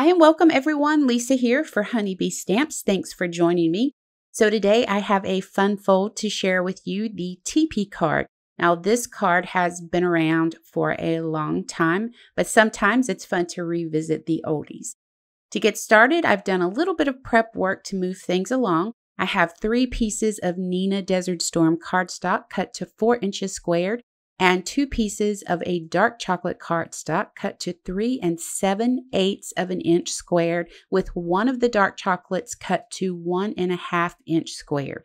Hi and welcome everyone, Lisa here for Honeybee Stamps. Thanks for joining me. So today I have a fun fold to share with you, the Teepee Card. Now this card has been around for a long time, but sometimes it's fun to revisit the oldies. To get started, I've done a little bit of prep work to move things along. I have 3 pieces of Neenah Desert Storm cardstock cut to 4 inches squared, and 2 pieces of a dark chocolate cardstock cut to 3 7/8 of an inch squared, with one of the dark chocolates cut to 1 1/2 inch squared.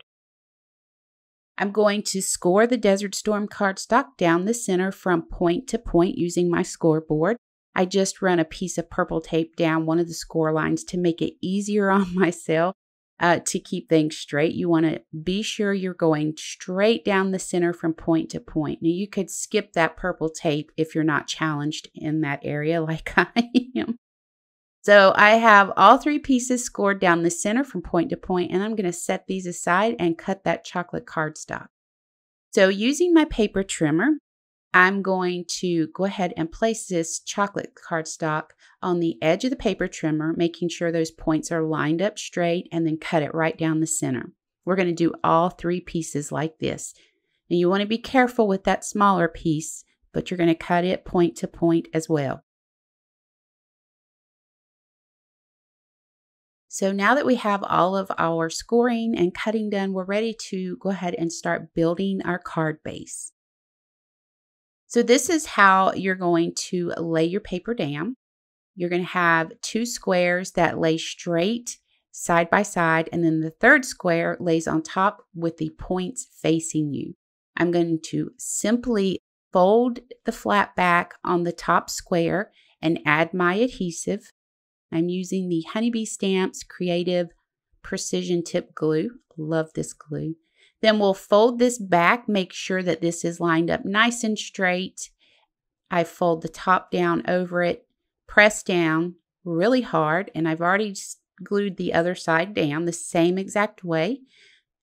I'm going to score the Desert Storm cardstock down the center from point to point using my scoreboard. I just run a piece of purple tape down one of the score lines to make it easier on myself. To keep things straight, you want to be sure you're going straight down the center from point to point. Now, you could skip that purple tape if you're not challenged in that area like I am. So I have all 3 pieces scored down the center from point to point, and I'm going to set these aside and cut that chocolate cardstock. So using my paper trimmer, I'm going to go ahead and place this chocolate cardstock on the edge of the paper trimmer, making sure those points are lined up straight, and then cut it right down the center. We're going to do all 3 pieces like this. Now you want to be careful with that smaller piece, but you're going to cut it point to point as well. So now that we have all of our scoring and cutting done, we're ready to go ahead and start building our card base. So this is how you're going to lay your paper down. You're going to have 2 squares that lay straight side by side, and then the 3rd square lays on top with the points facing you. I'm going to simply fold the flat back on the top square and add my adhesive. I'm using the Honeybee Stamps Creative Precision Tip Glue. Love this glue. Then we'll fold this back, make sure that this is lined up nice and straight. I fold the top down over it, press down really hard, and I've already glued the other side down the same exact way.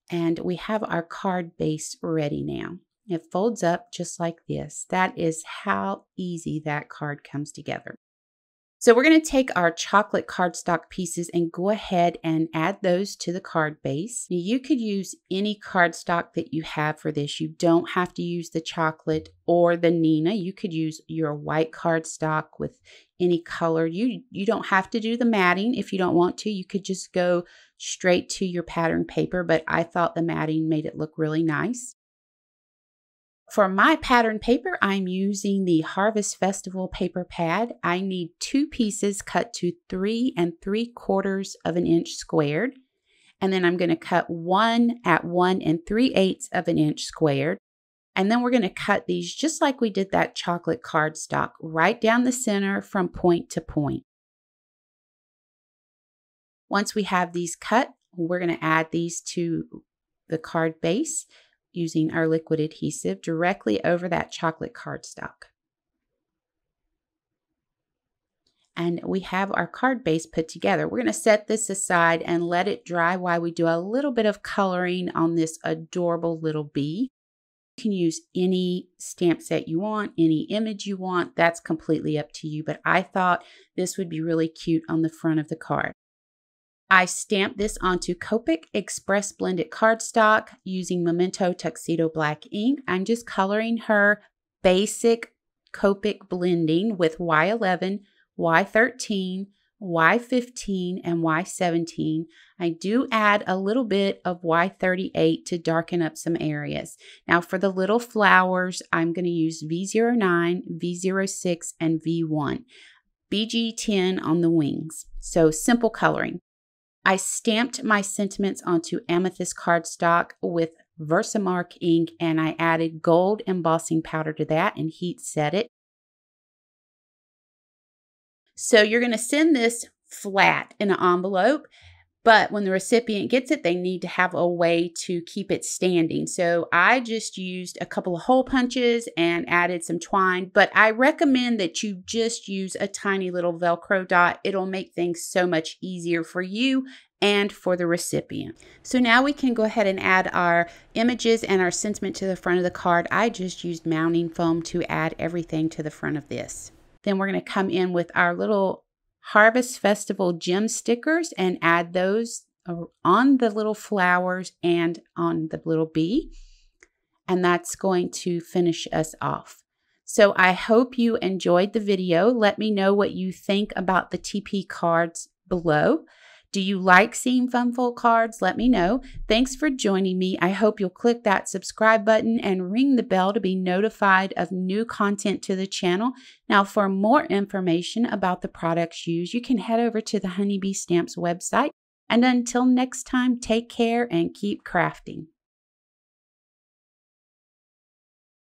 And we have our card base ready now. It folds up just like this. That is how easy that card comes together. So we're going to take our chocolate cardstock pieces and go ahead and add those to the card base. Now, you could use any cardstock that you have for this. You don't have to use the chocolate or the Neenah. You could use your white cardstock with any color. You don't have to do the matting if you don't want to. You could just go straight to your pattern paper, but I thought the matting made it look really nice. For my pattern paper, I'm using the Harvest Festival paper pad. I need 2 pieces cut to 3 3/4 of an inch squared. And then I'm going to cut one at 1 3/8 of an inch squared. And then we're going to cut these just like we did that chocolate cardstock, right down the center from point to point. Once we have these cut, we're going to add these to the card base using our liquid adhesive directly over that chocolate cardstock. And we have our card base put together. We're going to set this aside and let it dry while we do a little bit of coloring on this adorable little bee. You can use any stamp set you want, any image you want. That's completely up to you, but I thought this would be really cute on the front of the card. I stamped this onto Copic Express Blended cardstock using Memento Tuxedo Black ink. I'm just coloring her basic Copic blending with Y11, Y13, Y15, and Y17. I do add a little bit of Y38 to darken up some areas. Now for the little flowers, I'm going to use V09, V06, and V1. BG10 on the wings. So simple coloring. I stamped my sentiments onto amethyst cardstock with Versamark ink, and I added gold embossing powder to that and heat set it. So you're going to send this flat in an envelope, but when the recipient gets it, they need to have a way to keep it standing. So I just used a couple of hole punches and added some twine, but I recommend that you just use a tiny little Velcro dot. It'll make things so much easier for you and for the recipient. So now we can go ahead and add our images and our sentiment to the front of the card. I just used mounting foam to add everything to the front of this. Then we're going to come in with our little Harvest Festival gem stickers and add those on the little flowers and on the little bee. And that's going to finish us off. So I hope you enjoyed the video. Let me know what you think about the Teepee cards below. Do you like seeing fun full cards? Let me know. Thanks for joining me. I hope you'll click that subscribe button and ring the bell to be notified of new content to the channel. Now, for more information about the products used, you can head over to the Honeybee Stamps website. And until next time, take care and keep crafting.